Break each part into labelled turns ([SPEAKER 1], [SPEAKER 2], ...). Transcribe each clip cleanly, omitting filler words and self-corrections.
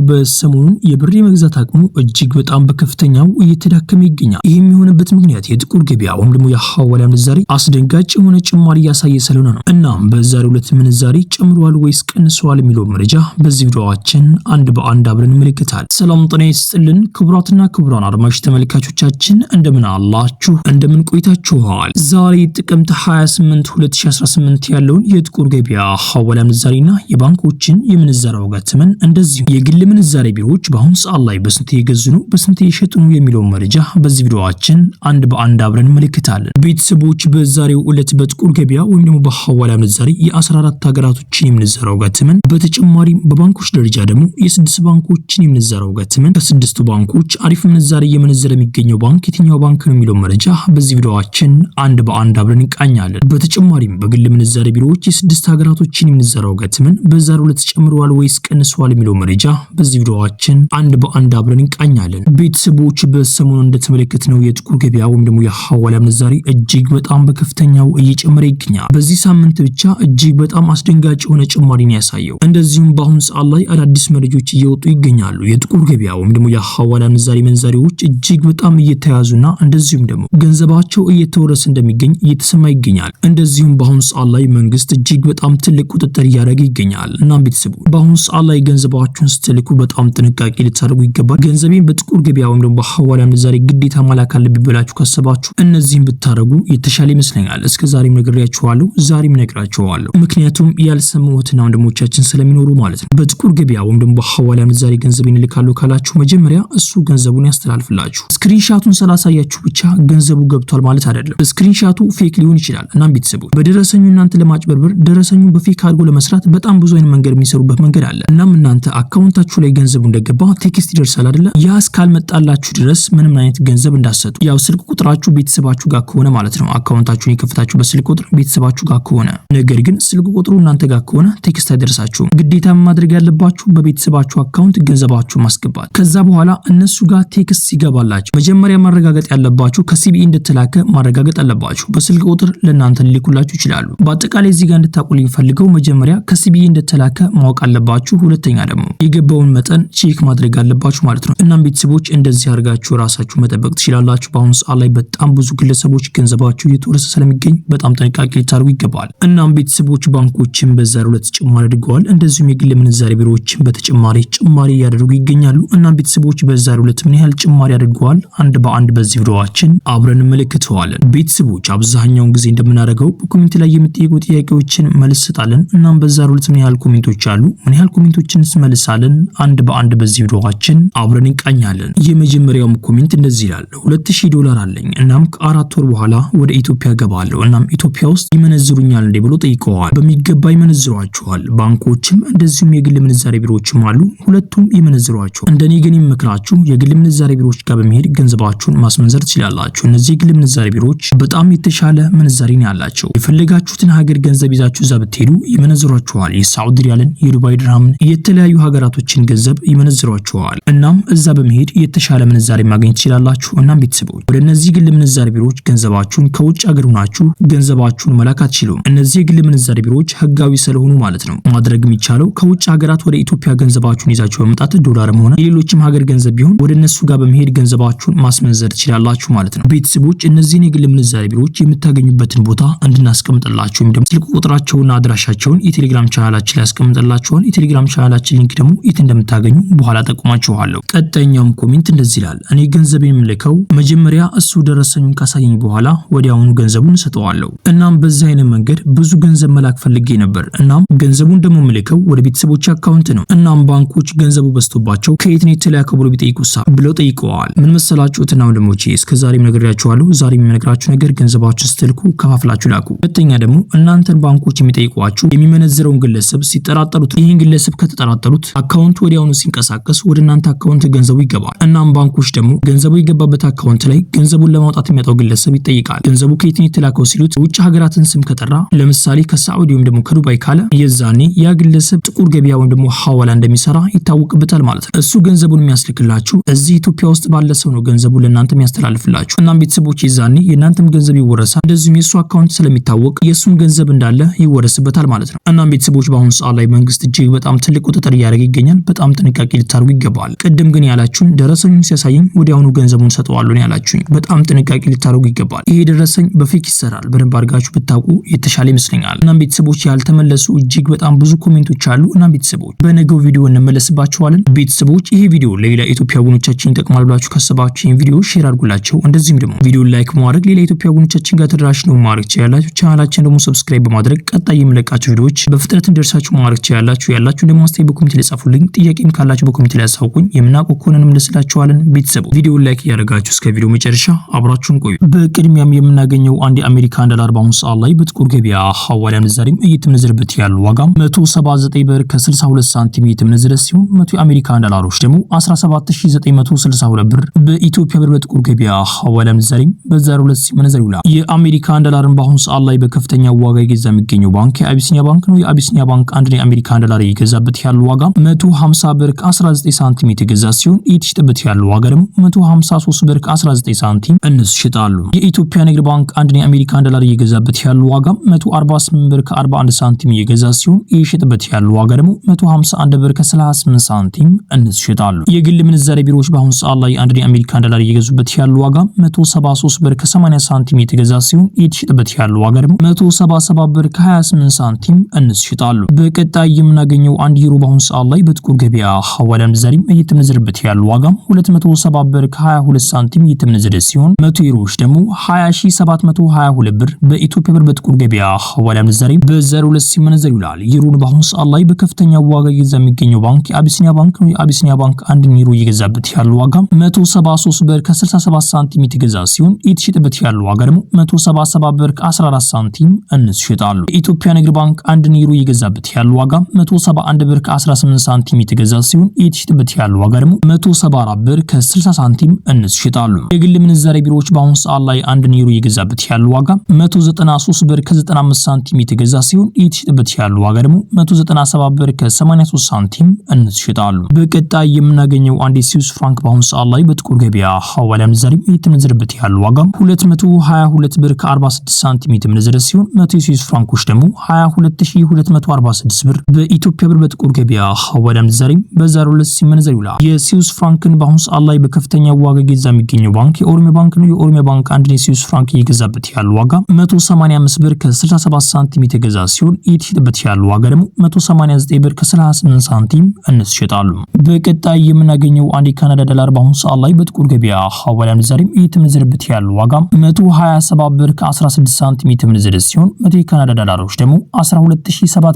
[SPEAKER 1] በሰሞኑን የብር የመግዛት አቅሙ እጅግ በጣም በከፍተኛው እየተዳከመ ይገኛል። ይህ የሚሆንበት ምክንያት የጥቁር ገበያ ወይም ደግሞ የሐዋላ ምንዛሬ አስደንጋጭ የሆነ ጭማሪ እያሳየ ስለሆነ ነው። እናም በዛሬው ዕለት ምንዛሬ ጨምሯል ወይስ ቀንሷል የሚለው መረጃ በዚህ ቪዲዮአችን አንድ በአንድ አብረን እንመለከታለን። ሰላም ጤና ይስጥልን ክቡራትና ክቡራን አድማጭ ተመልካቾቻችን እንደምን አላችሁ? እንደምን ቆይታችኋል? ዛሬ ጥቅምት 28 2018 ያለውን የጥቁር ገበያ ሐዋላ ምንዛሬና የባንኮችን የምንዛሬ ዋጋ ተመን እንደዚሁ የግል ምንዛሬ ቢሮዎች በአሁኑ ሰዓት ላይ በስንት እየገዙ ነው፣ በስንት እየሸጡ ነው የሚለው መረጃ በዚህ ቪዲዮአችን አንድ በአንድ አብረን እንመለከታለን። ቤተሰቦች በዛሬው ዕለት በጥቁር ገበያ ወይም ደግሞ በሐዋላ ምንዛሬ የ14 ሀገራቶችን የምንዛሬ ዋጋ ተመን በተጨማሪም በባንኮች ደረጃ ደግሞ የ6 ባንኮችን የምንዛሬ ዋጋ ተመን ከ6ቱ ባንኮች አሪፍ ምንዛሬ እየመነዘረ የሚገኘው ባንክ የትኛው ባንክ ነው የሚለው መረጃ በዚህ ቪዲዮአችን አንድ በአንድ አብረን እንቃኛለን። በተጨማሪም በግል ምንዛሬ ቢሮዎች የ6 ሀገራቶችን የምንዛሬ ዋጋ ተመን በዛሬው ዕለት ጨምሯል ወይስ ቀንሷል የሚለው መረጃ በዚህ ቪዲዮአችን አንድ በአንድ አብረን እንቃኛለን። ቤተሰቦች በሰሞኑ እንደተመለከትነው የጥቁር ገበያ ወይም ደግሞ የሐዋላ ምንዛሬ እጅግ በጣም በከፍተኛው እየጨመረ ይገኛል። በዚህ ሳምንት ብቻ እጅግ በጣም አስደንጋጭ የሆነ ጭማሪን ያሳየው። እንደዚሁም በአሁኑ ሰዓት ላይ አዳዲስ መረጃዎች እየወጡ ይገኛሉ። የጥቁር ገበያ ወይም ደግሞ የሐዋላ ምንዛሬዎች እጅግ በጣም እየተያዙና እንደዚሁም ደግሞ ገንዘባቸው እየተወረሰ እንደሚገኝ እየተሰማ ይገኛል። እንደዚሁም በአሁኑ ሰዓት ላይ መንግስት እጅግ በጣም ትልቅ ቁጥጥር እያደረገ ይገኛል። እናም ቤተሰቦች በአሁኑ ሰዓት ላይ ገንዘባችሁን ስትልኩ በጣም ጥንቃቄ ልታደርጉ ይገባል። ገንዘቤን በጥቁር ገበያ ወይም ደግሞ በሐዋላ ምንዛሬ ግዴታ መላክ አለብኝ ብላችሁ ካሰባችሁ እነዚህን ብታደርጉ የተሻለ ይመስለኛል። እስከዛሬም ነግሬያችኋለሁ፣ ዛሬም ነግራችኋለሁ። ምክንያቱም ያልሰሙትና ወንድሞቻችን ስለሚኖሩ ማለት ነው። በጥቁር ገበያ ወይም ደግሞ በሐዋላ ምንዛሬ ገንዘቤን እልካለሁ ካላችሁ መጀመሪያ እሱ ገንዘቡን ያስተላልፍላችሁ። ስክሪንሻቱን ስላሳያችሁ ብቻ ገንዘቡ ገብቷል ማለት አይደለም። ስክሪንሻቱ ፌክ ሊሆን ይችላል። እናም ቤተሰቦች በደረሰኙ እናንተ ለማጭበርበር ደረሰኙን በፌክ አድርጎ ለመስራት በጣም ብዙ አይነት መንገድ የሚሰሩበት መንገድ አለ። እናም እናንተ አካውንታችሁ ላይ ገንዘቡ እንደገባ ቴክስት ይደርሳል አይደለ? ያ እስካልመጣላችሁ ድረስ ምንም አይነት ገንዘብ እንዳትሰጡ። ያው ስልክ ቁጥራችሁ ቤተሰባችሁ ጋር ከሆነ ማለት ነው። አካውንታችሁን የከፈታችሁ በስልክ ቁጥር ቤተሰባችሁ ጋር ከሆነ፣ ነገር ግን ስልክ ቁጥሩ እናንተ ጋር ከሆነ ቴክስት አይደርሳችሁም። ግዴታ ማድረግ ያለባችሁ በቤተሰባችሁ አካውንት ገንዘባችሁ ማስገባት። ከዛ በኋላ እነሱ ጋር ቴክስት ሲገባላችሁ መጀመሪያ ማረጋገጥ ያለባችሁ ከሲቢኢ እንደተላከ ማረጋገጥ አለባችሁ። በስልክ ቁጥር ለእናንተ ሊልኩላችሁ ይችላሉ። በአጠቃላይ እዚህ ጋር እንድታቁልኝ ፈልገው መጀመሪያ ከሲቢኢ እንደተላከ ማወቅ አለባችሁ። ሁለተኛ ደግሞ የገባውን መጠን ቼክ ማድረግ አለባችሁ ማለት ነው። እናም ቤተሰቦች እንደዚህ አድርጋችሁ ራሳችሁ መጠበቅ ትችላላችሁ። በአሁኑ ሰዓት ላይ በጣም ብዙ ግለሰቦች ገንዘባቸው እየተወረሰ ስለሚገኝ በጣም ጥንቃቄ ልታደርጉ ይገባል። እናም ቤተሰቦች ባንኮችን በዛሬው ዕለት ጭማሪ አድርገዋል። እንደዚሁም የግል ምንዛሬ ቢሮዎችን በተጨማሪ ጭማሪ እያደረጉ ይገኛሉ። እናም ቤተሰቦች በዛሬው ዕለት ምን ያህል ጭማሪ አድርገዋል አንድ በአንድ በዚህ ቪዲዮአችን አብረን እንመለከተዋለን። ቤተሰቦች አብዛኛውን ጊዜ እንደምናደርገው በኮሜንት ላይ የሚጠየቁ ጥያቄዎችን መልስ ሰጣለን። እናም በዛሬው ዕለት ምን ያህል ኮሜንቶች አሉ፣ ምን ያህል ኮሜንቶችን እንመልሳለን አንድ በአንድ በዚህ ቪዲዮአችን አብረን እንቃኛለን። የመጀመሪያው ኮሜንት እንደዚህ ይላል። $2000 አለኝ እናም ከ4 ወር በኋላ ወደ ኢትዮጵያ ገባለሁ። እናም ኢትዮጵያ ውስጥ ይመነዝሩኛል እንዴ ብሎ ጠይቀዋል። በሚገባ ይመነዝሯቸዋል። ባንኮችም እንደዚሁም የግል ምንዛሬ ቢሮዎችም አሉ፣ ሁለቱም ይመነዝሯቸዋል። እንደኔ ግን የምመክራችሁ የግል ምንዛሬ ቢሮዎች ጋር በመሄድ ገንዘባችሁን ማስመንዘር ትችላላችሁ። እነዚህ የግል ምንዛሬ ቢሮዎች በጣም የተሻለ ምንዛሬ ነው ያላቸው። የፈለጋችሁትን ሀገር ገንዘብ ይዛችሁ እዛ ብትሄዱ ይመነዝሯቸዋል። የሳዑዲ ሪያልን፣ የዱባይ ድርሃምን፣ የተለያዩ ሀገራቶችን ገንዘብ ይመነዝሯቸዋል። እናም እዛ በመሄድ የተሻለ ምንዛሬ ማግኘት ትችላላችሁ። እናም ቤተሰቦች ወደ እነዚህ ግል ምንዛሬ ቢሮዎች ገንዘባችሁን ከውጭ ሀገር ሆናችሁ ገንዘባችሁን መላክ አትችሉም። እነዚህ የግል ምንዛሬ ቢሮዎች ህጋዊ ስለሆኑ ማለት ነው። ማድረግ የሚቻለው ከውጭ ሀገራት ወደ ኢትዮጵያ ገንዘባችሁን ይዛችሁ በመምጣት ዶላርም ሆነ የሌሎችም ሀገር ገንዘብ ቢሆን ወደ እነሱ ጋር በመሄድ ገንዘባችሁን ማስመንዘር ትችላላችሁ ማለት ነው። ቤተሰቦች እነዚህን የግል ምንዛሬ ቢሮዎች የምታገኙበትን ቦታ እንድናስቀምጥላችሁ ወይም ደግሞ ስልክ ቁጥራቸውና አድራሻቸውን የቴሌግራም ቻናላችን ላይ ያስቀምጥላችኋል። የቴሌግራም ቻናላችን ሊንክ ደግሞ የት እንደምታገኙ በኋላ ጠቁማችኋለሁ። ቀጣይኛውም ኮሜንት እንደዚህ ይላል። እኔ ገንዘብ የምልከው መጀመሪያ እሱ ደረሰኙን ካሳየኝ በኋላ ወዲያውኑ ገንዘቡን ሰጠዋለሁ። እናም በዛ አይነት መንገድ ብዙ ገንዘብ መላክ ፈልጌ ነበር። እናም ገንዘቡን ደግሞ ምልከው ወደ ቤተሰቦች አካውንት ነው። እናም ባንኮች ገንዘቡ በዝቶባቸው ከየት ነው የተላከው ብሎ ቢጠይቁሳ ብለው ጠይቀዋል። ምን መሰላችሁትና ወንድሞቼ እስከዛሬም ነግሬያችኋለሁ። ዛሬም የምነግራችሁ ነገር ገንዘባችሁን ስትልኩ ከፋፍላችሁ ላኩ። ሁለተኛ ደግሞ እናንተን ባንኮች የሚጠይቋችሁ የሚመነዝረውን ግለሰብ ሲጠራጠሩት፣ ይህን ግለሰብ ከተጠራጠሩት አካውንቱ ወዲያውኑ ሲንቀሳቀስ ወደ እናንተ አካውንት ገንዘቡ ይገባል። እናም ባንኮች ደግሞ ገንዘቡ የገባበት አካውንት ላይ ገንዘቡን ለማውጣት የሚያጣው ግለሰብ ይጠይቃል። ገንዘቡ ከየት ነው የተላከው ሲሉት ውጭ ሀገራትን ስም ከጠራ ለምሳሌ ከሳዑዲ ወይም ደግሞ ከዱባይ ካለ የዛኔ ያ ግለሰብ ጥቁር ገበያ ወይም ደግሞ ሐዋላ እንደሚሰራ ይታወቅበታል ማለት ነው። እሱ ገንዘቡን የሚያስልክላችሁ እዚህ ኢትዮጵያ ውስጥ ባለ ሰው ነው ገንዘቡን ለእናንተ የሚያስተላልፍላችሁ። እናም ቤተሰቦች የዛኔ የእናንተም ገንዘብ ይወረሳል። እንደዚሁም የእሱ አካውንት ስለሚታወቅ የእሱም ገንዘብ እንዳለ ይወረስበታል ማለት ነው። እናም ቤተሰቦች በአሁኑ ሰዓት ላይ መንግስት እጅግ በጣም ትልቅ ቁጥጥር እያደረገ ይገኛል። በጣም ጥንቃቄ ልታደርጉ ይገባል። ቅድም ግን ያላችሁኝ ደረሰኙን ሲያሳየኝ ወዲያውኑ ገንዘቡን ሰጠዋለሁ ነው ያላችሁኝ። በጣም ጥንቃቄ ልታደርጉ ይገባል። ይሄ ደረሰኝ በፌክ ይሰራል። በደንብ አድርጋችሁ ብታውቁ የተሻለ ይመስለኛል። እናም ቤተሰቦች ያልተመለሱ እጅግ በጣም ብዙ ኮሜንቶች አሉ። እናም ቤተሰቦች በነገው ቪዲዮ እንመለስባችኋለን። ቤተሰቦች ይሄ ቪዲዮ ለሌላ ኢትዮጵያ ወገኖቻችን ይጠቅማል ብላችሁ ካሰባችሁ ይሄን ቪዲዮ ሼር አድርጉላቸው። እንደዚህም ደግሞ ቪዲዮን ላይክ በማድረግ ሌላ ኢትዮጵያ ወገኖቻችን ጋር ተደራሽ ነው ማድረግ ትችላላችሁ። ቻናላችን ደግሞ ሰብስክራይብ በማድረግ ቀጣይ የምለቃቸው ቪዲዮዎች በፍጥነት እንደርሳችሁ ማድረግ ትችላላችሁ። ያላችሁ ደግሞ አስተያየት በኮሜንት ላይ ጻፉልኝ። ጥያቄም ካላችሁ በኮሜንት ላይ አሳውቁኝ። የምናውቀው ከሆነ እንመልስላችኋለን። ቤተሰቦች ቪዲዮን ላይክ እያደረጋችሁ እስከ ቪዲዮ መጨረሻ አብራችሁን ቆዩ። በቅድሚያም የምናገኘው አንድ የአሜሪካን ዶላር በአሁኑ ሰዓት ላይ በጥቁር ገበያ ሐዋላ ምንዛሬም እየተመነዘረበት ያለው ዋጋ 179 ብር ከ62 ሳንቲም እየተመነዘረ ሲሆን 100 የአሜሪካን ዶላሮች ደግሞ 17962 ብር በኢትዮጵያ ብር በጥቁር ገበያ ሐዋላ ምንዛሬም በዛሬው ዕለት ሲመነዘር ይውላል። የአሜሪካን ዶላርን በአሁኑ ሰዓት ላይ በከፍተኛ ዋጋ እየገዛ የሚገኘው ባንክ የአቢሲኒያ ባንክ ነው። የአቢሲኒያ ባንክ አንድ የአሜሪካን ዶላር እየገዛበት ያለው ዋጋ 150 ብር ከ19 ሳንቲም የተገዛ ሲሆን እየተሸጠበት ያለው ዋጋ ደግሞ 153 ብር ከ19 ሳንቲም እነሱ ይሸጣሉ። የኢትዮጵያ ንግድ ባንክ አንድ የአሜሪካን ዶላር እየገዛበት ያለው ዋጋ 148 ብር ከ41 ሳንቲም እየገዛ ሲሆን እየተሸጠበት ያለው ዋጋ ደግሞ 151 ብር ከ38 ሳንቲም እነሱ ይሸጣሉ። የግል ምንዛሬ ቢሮዎች በአሁኑ ሰዓት ላይ አንድ የአሜሪካን ዶላር እየገዙበት ያለው ዋጋ 173 ብር ከ80 ሳንቲም የተገዛ ሲሆን እየተሸጠበት ያለው ዋጋ ደግሞ 177 ብር ከ28 ሳንቲም እነሱ ይሸጣሉ። በቀጣይ የምናገኘው አንድ ዩሮ በአሁኑ ሰዓት ላይ በጥቁር ገበያ ሐዋላ ምንዛሬም እየተመነዘረበት ያለው ዋጋ 270 ብር ከ22 ሳንቲም እየተመነዘረ ሲሆን 100 ዩሮዎች ደግሞ 20722 ብር በኢትዮጵያ ብር በጥቁር ገበያ ሐዋላ ምንዛሬም በዛሬው ዕለት ሲመነዘር ይውላል። ዩሮን በአሁኑ ሰዓት ላይ በከፍተኛ ዋጋ እየገዛ የሚገኘው ባንክ የአቢሲኒያ ባንክ ነው። የአቢሲኒያ ባንክ አንድ ዩሮ እየገዛበት ያለው ዋጋ 173 ብር ከ67 ሳንቲም የተገዛ ሲሆን እየተሸጠበት ያለው ዋጋ ደግሞ 177 ብር ከ14 ሳንቲም እነሱ ይሸጣሉ። የኢትዮጵያ ንግድ ባንክ አንድ ዩሮ እየገዛበት ያለው ዋጋ 171 ብር ከ18 ሳንቲም የተገዛ ሲሆን እየተሸጠበት ያለው ዋጋ ደግሞ 174 ብር ከ60 ሳንቲም እነሱ ይሸጣሉ። የግል ምንዛሬ ቢሮዎች በአሁኑ ሰዓት ላይ አንድ ዩሮ እየገዛበት ያለው ዋጋ 193 ብር ከ95 ሳንቲም የተገዛ ሲሆን እየተሸጠበት ያለው ዋጋ ደግሞ 197 ብር ከ83 ሳንቲም እነሱ ይሸጣሉ። በቀጣይ የምናገኘው አንድ ስዊስ ፍራንክ በአሁኑ ሰዓት ላይ በጥቁር ገበያ ሐዋላ ምንዛሬም እየተመነዘረበት ያለው ዋጋ 222 ብር ከ46 ሳንቲም የተመነዘረ ሲሆን 100 ስዊስ ፍራንኮች ደግሞ 22246 ብር በኢትዮጵያ ብር በጥቁር ገበያ ሐዋላ ምንዛሬም በዛሬው ዕለት ሲመነዘር ይውላል። የስዊስ ፍራንክን በአሁኑ ሰዓት ላይ በከፍተኛ ዋጋ እየገዛ የሚገኘው ባንክ የኦሮሚያ ባንክ ነው። የኦሮሚያ ባንክ አንድ የስዊስ ፍራንክ እየገዛበት ያለው ዋጋ 185 ብር ከ67 ሳንቲም የተገዛ ሲሆን እየተሸጠበት ያለው ዋጋ ደግሞ 189 ብር ከ38 ሳንቲም እነሱ ይሸጣሉ። በቀጣይ የምናገኘው አንድ የካናዳ ዶላር በአሁኑ ሰዓት ላይ በጥቁር ገበያ ሐዋላ ምንዛሬም እየተመነዘረበት ያለው ዋጋ 127 ብር ከ16 ሳንቲም የተመነዘረ ሲሆን 100 የካናዳ ዶላሮች ደግሞ 12716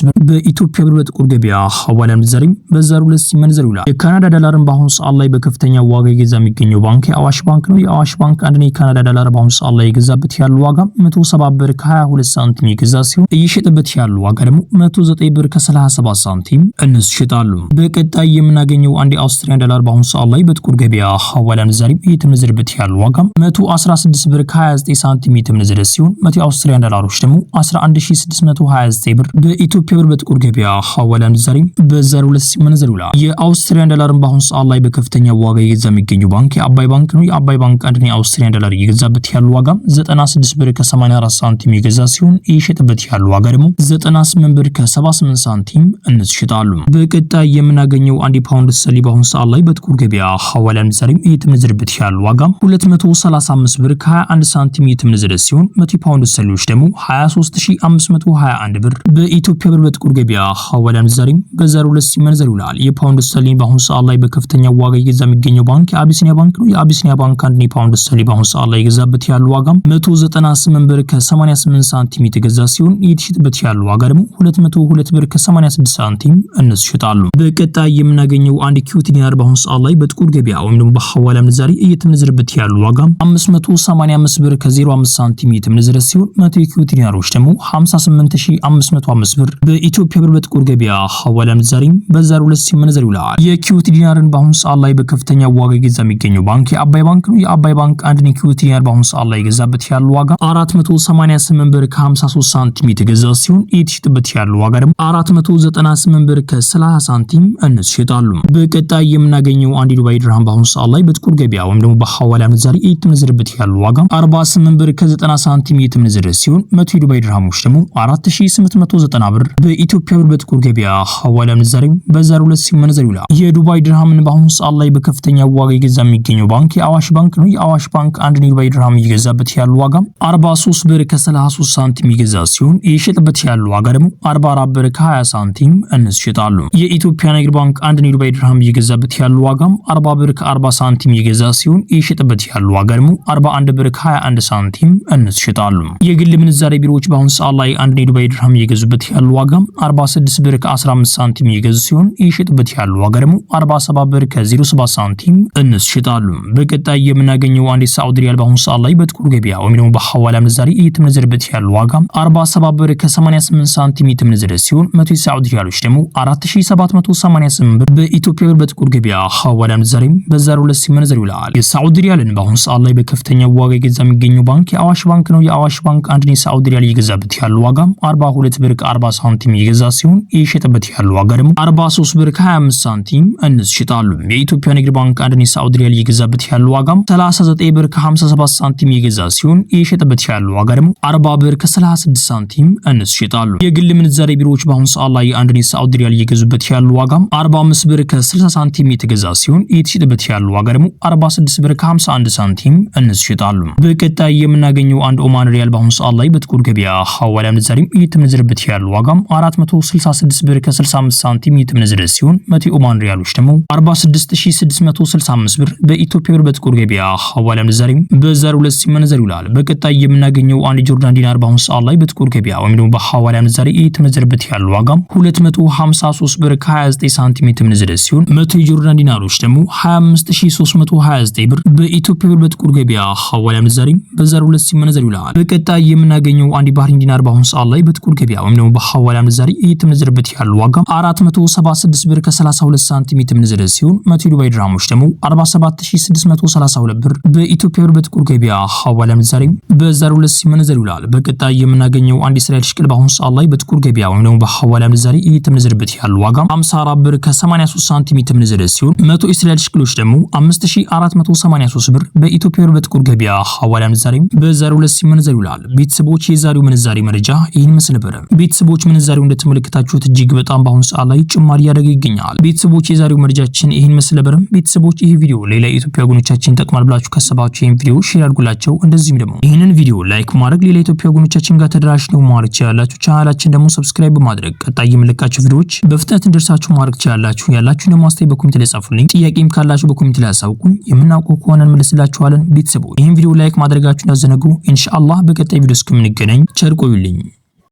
[SPEAKER 1] ብር በኢትዮጵያ ብር በጥቁር ገበያ ሐዋላ ምንዛሬም በዛሬው ዕለት ሲመነዘር ይውላል። የካናዳ ዶላርን በአሁኑ ሰዓት ላይ በከፍተኛ ዋጋ እየገዛ የሚገኘው ባንክ የአዋሽ ባንክ ነው። የአዋሽ ባንክ አንድ የካናዳ ዶላር በአሁኑ ሰዓት ላይ የገዛበት ያለው ዋጋ 170 ብር ከ22 ሳንቲም የገዛ ሲሆን እየሸጠበት ያለው ዋጋ ደግሞ 109 ብር ከ37 ሳንቲም እነሱ ይሸጣሉ። በቀጣይ የምናገኘው አንድ የአውስትራሊያን ዶላር በአሁኑ ሰዓት ላይ በጥቁር ገበያ ሐዋላ ምንዛሬም እየተመነዘረበት ያለው ዋጋ 116 ብር ከ29 ሳንቲም የተመነዘረ ሲሆን 100 የአውስትራሊያን ዶላሮች ደግሞ 11629 ብር በኢትዮጵያ ብር በጥቁር ገበያ ሐዋላ ምንዛሬም በዛሬው ዕለት ሲመነዘር ይውላል። የአውስትራሊያን ዶላርን በአሁኑ ሰዓት ላይ በከፍተኛ ዋጋ እየገዛ የሚገኘው ባንክ የአባይ ባንክ ነው። የአባይ ባንክ አንድ የአውስትራሊያን ዶላር እየገዛበት ያለው ዋጋ 96 ብር ከ84 ሳንቲም የገዛ ሲሆን እየሸጠበት ያለው ዋጋ ደግሞ 98 ብር ከ78 ሳንቲም እነሱ ይሸጣሉ። በቀጣይ የምናገኘው አንድ ፓውንድ ስተርሊንግ በአሁኑ ሰዓት ላይ በጥቁር ገበያ ሐዋላ ምንዛሬም እየተመነዘረበት ያለው ዋጋ 235 ብር ከ21 ሳንቲም እየተመነዘረ ሲሆን 100 ፓውንድ ስተርሊንግ ደግሞ 23521 ብር በኢትዮጵያ ብር በጥቁር ገበያ ሐዋላ ምንዛሬም በዛሬው ዕለት ሲመነዘር ይውላል። የፓውንድ ስተርሊንግ በአሁኑ ሰዓት ላይ በከፍተኛ ዋጋ እየገዛ የሚገኘው ባንክ የአቢሲኒያ ባንክ ነው። የአቢሲኒያ ባንክ አንድ ፓውንድ ስተርሊንግ በአሁኑ ሰዓት ላይ የገዛበት ያለው ዋጋ 198 ብር ከ88 ሳንቲም የተገዛ ሲሆን እየተሸጠበት ያለው ዋጋ ደግሞ 202 ብር ከ86 ሳንቲም እነሱ ይሸጣሉ። በቀጣይ የምናገኘው አንድ ኪዩቲ ዲናር በአሁኑ ሰዓት ላይ በጥቁር ገበያ ወይም ደግሞ በሐዋላ ምንዛሬ እየተመነዘረበት ያለው ዋጋ 585 ብር ከ05 ሳንቲም የተመነዘረ ሲሆን 100 ኪዩቲ ዲናሮች ደግሞ 58505 ብር በኢትዮጵያ ብር በጥቁር ገበያ ሐዋላ ምንዛሬ በዛሬው ዕለት ሲመነዘር ይውላል። የኪዩቲ ዲናርን በአሁኑ ሰዓት ላይ በከፍተኛ ዋጋ እየገዛ የሚገኘው ባንክ የአባይ ባንክ ነው። የአባይ ባንክ አንድ ኪዩቲ ዲናር በአሁኑ ሰዓት ላይ የገዛበት ያለው ዋጋ 488 ብር ከ53 ሳንቲም የተገዛ ሲሆን እየተሸጠበት ያለው ዋጋ ደግሞ 498 ብር ከ30 ሳንቲም እነሱ ይሸጣሉ። በቀጣይ የምናገኘው አንድ ዱባይ ድርሃም በአሁኑ ሰዓት ላይ በጥቁር ገበያ ወይም ደግሞ በሐዋላ ምንዛሬ እየተመነዘረበት ያለው ዋጋ 48 ብር ከ90 ሳንቲም እየተመነዘረ ሲሆን 100 ዱባይ ድርሃሞች ደግሞ 4890 ብር በኢትዮጵያ ብር በጥቁር ገበያ ሐዋላ ምንዛሬ ምንዛሬም በዛሬው ዕለት ሲመነዘር ይውላል። የዱባይ ድርሃምን በአሁኑ ሰዓት ላይ በከፍተኛ ዋጋ እየገዛ የሚገኘው ባንክ የአዋሽ ባንክ ነው። የአዋሽ ባንክ አንድ የዱባይ ድርሃም እየገዛበት ያለው ዋጋ 43 ብር ከ33 ሳንቲም እየገዛ ሲሆን እየሸጠበት ያለው ዋጋ ደግሞ 44 ብር ከ20 ሳንቲም እንስ ይሸጣሉ። የኢትዮጵያ ንግድ ባንክ አንድ የዱባይ ድርሃም እየገዛበት ያለው ዋጋም 40 ብር ከ40 ሳንቲም እየገዛ ሲሆን እየሸጠበት ያለው ዋጋ ደግሞ 41 ብር ከ21 ሳንቲም እንስ ይሸጣሉ። የግል ምንዛሬ ቢሮዎች በአሁኑ ሰዓት ላይ አንድ የዱባይ ድርሃም እየገዙበት ያለው ዋጋም 46 ብር ከ15 ሳንቲም እየገዙ ሲሆን እየሸጠበት ያለው ዋጋ ደግሞ 47 ብር ከ07 ሳንቲም እንስ ይሸጣሉ። በቀጣይ የምናገኘው አንድ የሳዑዲ ሪያል በአሁኑ ሰዓት ላይ በጥቁር ገበያ ወይም ደግሞ በሐዋላ ምንዛሬ እየተመነዘረበት ያለው ዋጋ 47 ብር ከ88 ሳንቲም እየተመነዘረ ሲሆን 100 የሳዑዲ ሪያሎች ደግሞ 4788 ብር በኢትዮጵያ ብር በጥቁር ገበያ ሐዋላ ምንዛሬም በዛሬው ዕለት ሲመነዘር ይውላል። የሳዑዲ ሪያልን በአሁኑ ሰዓት ላይ በከፍተኛ ዋጋ እየገዛ የሚገኘው ባንክ የአዋሽ ባንክ ነው። የአዋሽ ባንክ አንድ የሳዑዲ ሪያል እየገዛበት ያለው ዋጋ 42 ብር ከ40 ሳንቲም እየገዛ ሲሆን እየሸጠበት ያለው ዋጋ ደግሞ 43 ብር ከ25 ሳንቲም እንስ ይሸጣሉ። የኢትዮጵያ ንግድ ባንክ አንድ የሳዑዲ ሪያል እየገዛበት ያለው ዋጋ 39 ብር ከ57 ሳንቲም እየገዛ ሲሆን እየሸጠበት ያለው ዋጋ ደግሞ 40 ብር ከ36 ሳንቲም እንስ ይሸጣሉ። የግል ምንዛሬ ቢሮዎች በአሁኑ ሰዓት ላይ አንድ የሳዑዲ ሪያል እየገዙበት ያለው ዋጋ 45 ብር ከ60 ሳንቲም እየተገዛ ሲሆን እየተሸጠበት ያለው ዋጋ ደግሞ 46 ብር ከ51 ሳንቲም እንስ ይሸጣሉ። በቀጣይ የምናገኘው አንድ ኦማን ሪያል በአሁኑ ሰዓት ላይ በጥቁር ገበያ ሐዋላ ምንዛሬም እየተመነዘረበት ያለው ዋጋም 466 ብር ከ65 ሳንቲም እየተመነዘረ ሲሆን 100 ኦማን ሪያሎች ደግሞ 46665 ብር በኢትዮጵያ ብር በጥቁር ገበያ ሐዋላ ምንዛሬም በዛሬው ዕለት ሲመነዘር ይውላል። በቀጣይ የምናገኘው አንድ ጆርዳን ዲናር በአሁኑ ሰዓት ላይ በጥቁር ገበያ ወይም ደግሞ በሐዋላ ምንዛሬ እየተመነዘረበት ያለው ዋጋም 253 ብር ከ29 ሳንቲም እየተመነዘረ ሲሆን 100 የጆርዳን ዲናሮች ደግሞ 25329 ብር በኢትዮጵያ ብር በጥቁር ገበያ ሐዋላ ምንዛሬም በዛሬው ዕለት ሲመነዘር ይውላል። በቀጣይ የምናገኘው አንድ ባህሪን ዲናር በአሁኑ ሰዓት ላይ በጥቁር ገበያ ወይም ደግሞ በሐዋላ ምንዛሬ እየተመነዘረበት ያለው ዋጋ 476 ብር ከ32 ሳንቲም እየተመነዘረ ሲሆን 100 ዱባይ ድርሃሞች ደግሞ 47632 ብር በኢትዮጵያ ብር በጥቁር ገበያ ሐዋላ ምንዛሬ በዛሬው ዕለት ሲመነዘር ይውላል። በቀጣይ የምናገኘው አንድ እስራኤል ሽቅል በአሁኑ ሰዓት ላይ በጥቁር ገበያ ወይም ደግሞ በሐዋላ ምንዛሬ እየተመነዘረበት ያለው ዋጋ 54 ብር ከ83 ሳንቲም እየተመነዘረ ሲሆን 100 እስራኤል ሽቅሎች ደግሞ 5483 ብር በኢትዮጵያ ብር በጥቁር ገበያ ሐዋላ ምንዛሬ በዛሬው ዕለት ሲመነዘር ይውላል። ቤተሰቦች የዛሬው ምንዛሬ መረጃ ይህን መስል ነበር። ቤተሰቦች ምንዛሬው እንደተመለከታችሁት እጅግ በጣም በአሁኑ ሰዓት ላይ ጭማሪ ያደረገ ይገኛል። ቤተሰቦች የዛሬው መረጃችን ይህን መስል ነበር። ቤተሰቦች ይህ ቪዲዮ ሌላ ኢትዮጵያ ወገኖቻችን ይጠቅማል ብላችሁ ካሰባችሁ ይህን ቪዲዮ ሼር አድርጉላቸው። እንደዚህም ደግሞ ይህንን ቪዲዮ ላይክ ማድረግ ሌላ ኢትዮጵያ ወገኖቻችን ጋር ተደራሽ ነው ማድረግ ትችላላችሁ። ቻናላችን ደግሞ ሰብስክራይብ በማድረግ ቀጣይ የምንለቃቸው ቪዲዮዎች በፍጥነት እንደርሳችሁ ማድረግ ትችላላችሁ። ያላችሁን ደግሞ አስተያየት በኮሜንት ላይ ጻፉልኝ። ጥያቄም ካላችሁ በኮሜንት ላይ አሳውቁኝ። የምናውቀው ከሆነ እንመልስላችኋለን። ቤተሰቦች ይህን ቪዲዮ ላይክ ማድረጋችሁን አዘነጉ። ኢንሻአላህ በቀጣይ ቪዲዮ እስከምንገናኝ ቸር ቆዩልኝ።